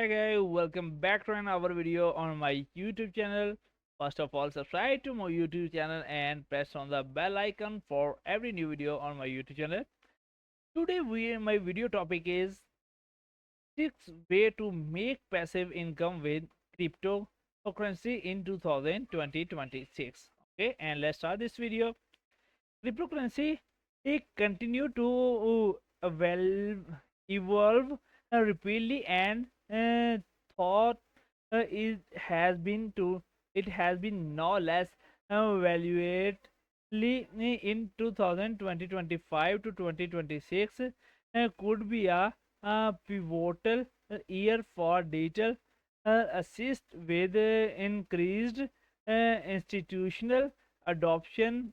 Hi guys, welcome back to another video on my YouTube channel. First of all, subscribe to my YouTube channel and press on the bell icon for every new video on my YouTube channel. Today my video topic is 6 way to make passive income with cryptocurrency in 2026. Okay, and let's start this video. Cryptocurrency it continue to evolve rapidly and thought it has been no less evaluatedly in 2025 to 2026 could be a pivotal year for digital assist with increased institutional adoption,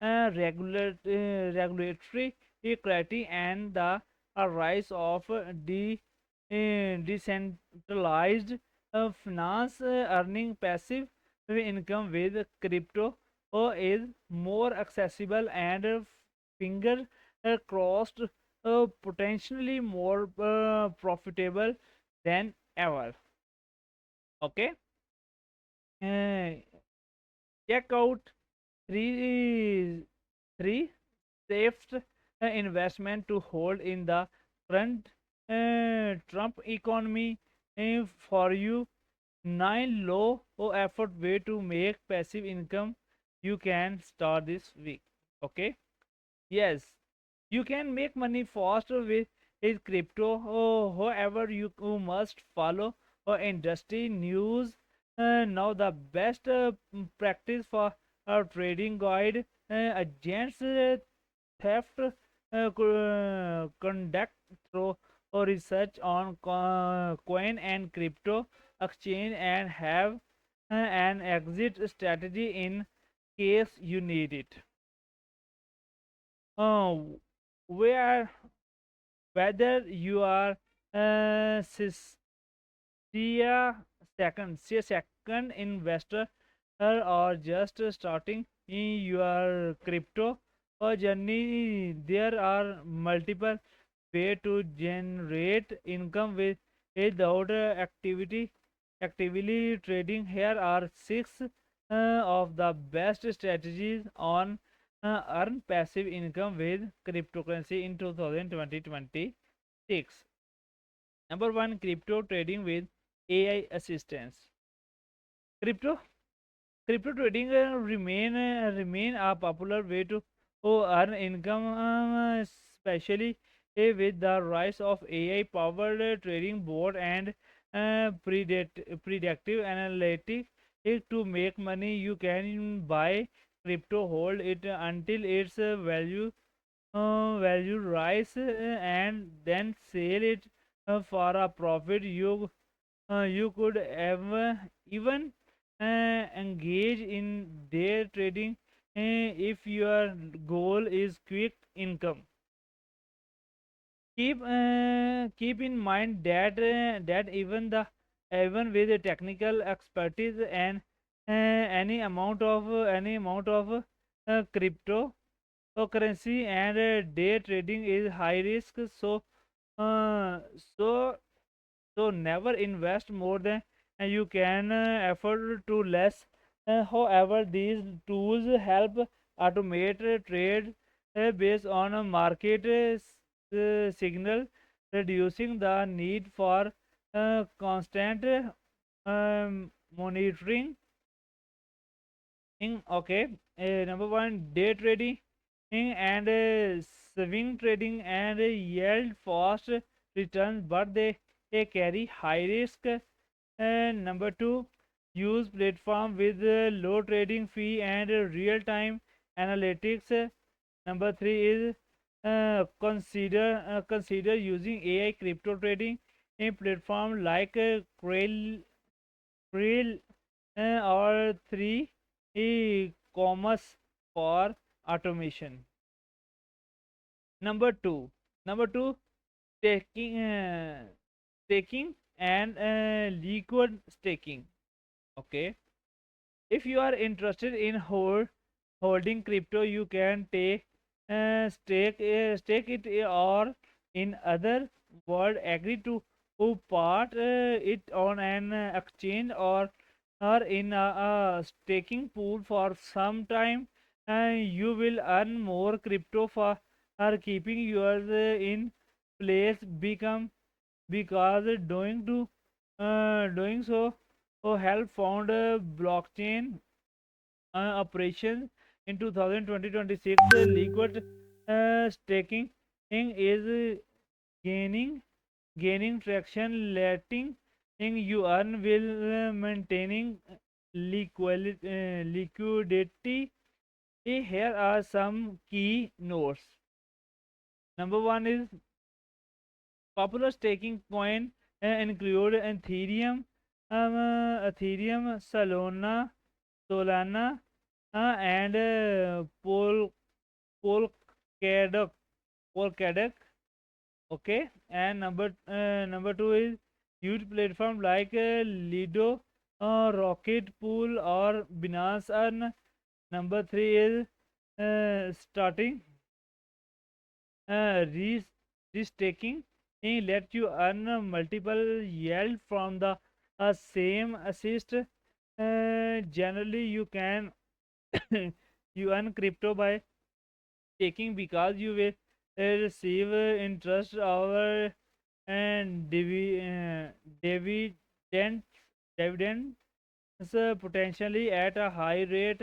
regulatory clarity, and the rise of decentralized finance. Earning passive income with crypto is more accessible and finger crossed, potentially more profitable than ever. Okay, uh, check out three three safest investment to hold in the current Trump economy. For you, 9 low effort way to make passive income you can start this week. Okay, yes, you can make money faster with is crypto. However, you must follow industry news. Now the best practice for a trading guide, agents theft conduct through research on coin and crypto exchange and have an exit strategy in case you need it. uh, where Whether you are see a second investor or just starting in your crypto journey, there are multiple way to generate income without actively trading. Here are six of the best strategies on earn passive income with cryptocurrency in 2026. Number one, crypto trading with AI assistance. Crypto Crypto trading remain a popular way to earn income, especially with the rise of AI powered trading board and predictive analytics. To make money, you can buy crypto, hold it until its value rise, and then sell it for a profit. You could even engage in day trading if your goal is quick income. Keep in mind that even with the technical expertise and any amount of cryptocurrency and day trading is high risk. Uh, so never invest more than you can afford to less. However, these tools help automate trade based on a market signal, reducing the need for constant monitoring. Okay, number one, day trading and swing trading and yield fast returns, but they carry high risk. And number two, use platform with low trading fee and real-time analytics. Number three is consider using AI crypto trading in platform like Krill or three e-commerce for automation. Number two, number two, taking staking and liquid staking. Okay, if you are interested in holding crypto, you can take stake it, or in other word agree to who part it on an exchange or in a staking pool for some time, and you will earn more crypto for keeping yours in place become because doing so help found blockchain operations in 2020-26. Liquid staking is gaining traction, letting you earn while maintaining liquidity. Here are some key notes. Number one is popular staking coin include Ethereum, Solana, and Polkadot. Polkadot. Okay, and number two is huge platform like Lido, Rocket Pool, or Binance Earn. Number three is starting restaking. It let you earn multiple yield from the same assist. Generally, you can you earn crypto by taking because you will receive interest over and dividends dividends potentially at a high rate.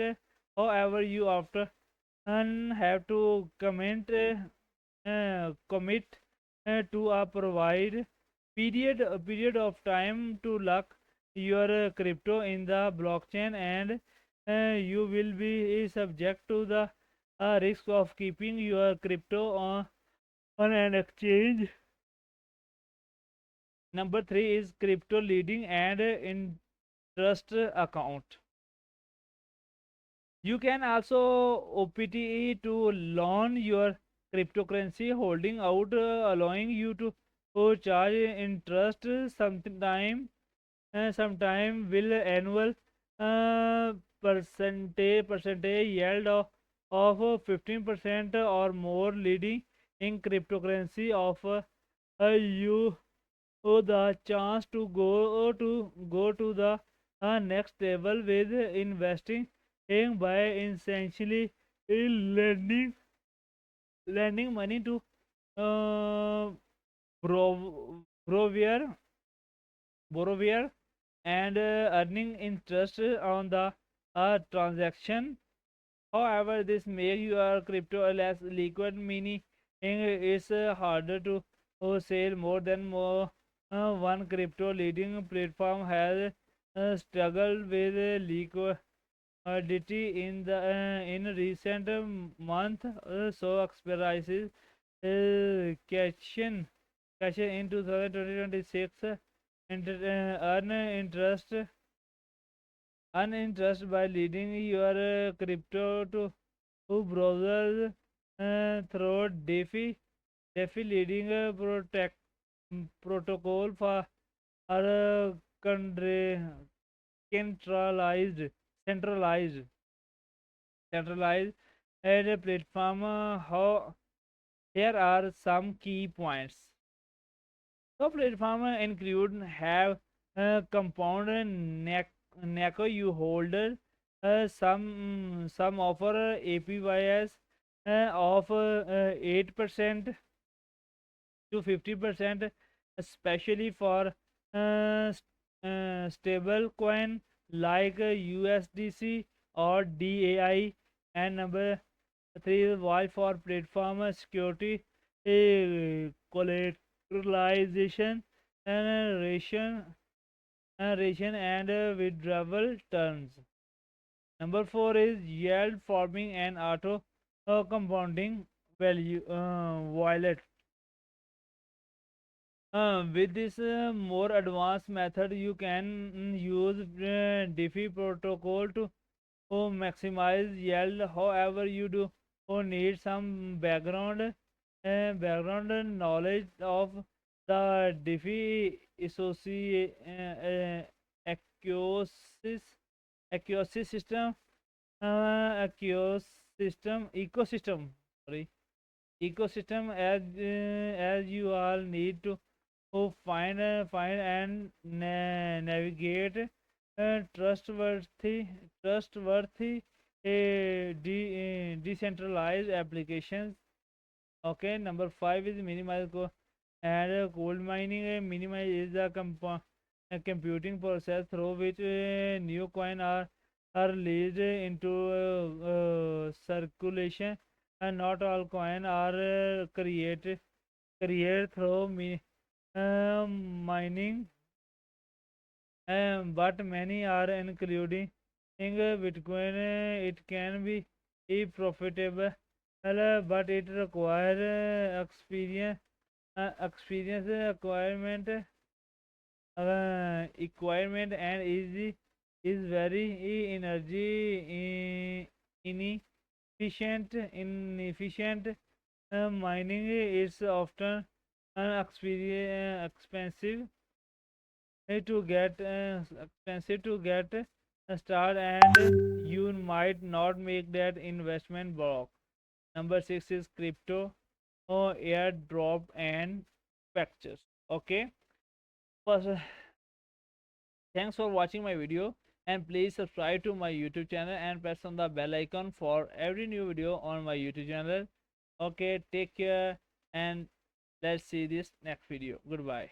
However, you often have to commit to a period of time to lock your crypto in the blockchain, and you will be subject to the risk of keeping your crypto on an exchange. Number three is crypto leading and interest account. You can also OPTE to loan your cryptocurrency holding out, allowing you to charge interest sometime will annual uh, percentage yield of 15% or more, leading in cryptocurrency offer you the chance to go to the next level with investing by essentially lending money to uh, borrower borrower and earning interest on the transaction. However, this makes your crypto less liquid, meaning it's harder to sell more than one crypto leading platform has struggled with liquidity in recent month. So experiences cash in 2026 and earn interest by leading your crypto to browsers through DeFi leading protocol for our country centralized centralized centralized as a platform. How Here are some key points. So platform include have compound NACO you holder, some offer APYs of 8% to 50%, especially for stable coin like USDC or DAI. And number three is why for platform security, collateralization and ration and withdrawal terms. Number four is yield forming and auto compounding value wallet. With this more advanced method, you can use DeFi protocol to maximize yield. However, you do need some background knowledge of the DeFi ecosystem, ecosystem, ecosystem. Sorry, ecosystem as you all need to who find and navigate trustworthy decentralized applications. Okay, number five is minimal and gold mining. Minimize is the a computing process through which new coin are released into circulation, and not all coin are created through mining, but many are including Bitcoin. It can be profitable, but it requires experience acquirement, and is very inefficient. Mining is often expensive to get started, and you might not make that investment block. Number six is crypto or airdrop and packages. Okay, first, thanks for watching my video, and please subscribe to my YouTube channel and press on the bell icon for every new video on my YouTube channel. Okay, take care, and let's see this next video. Goodbye.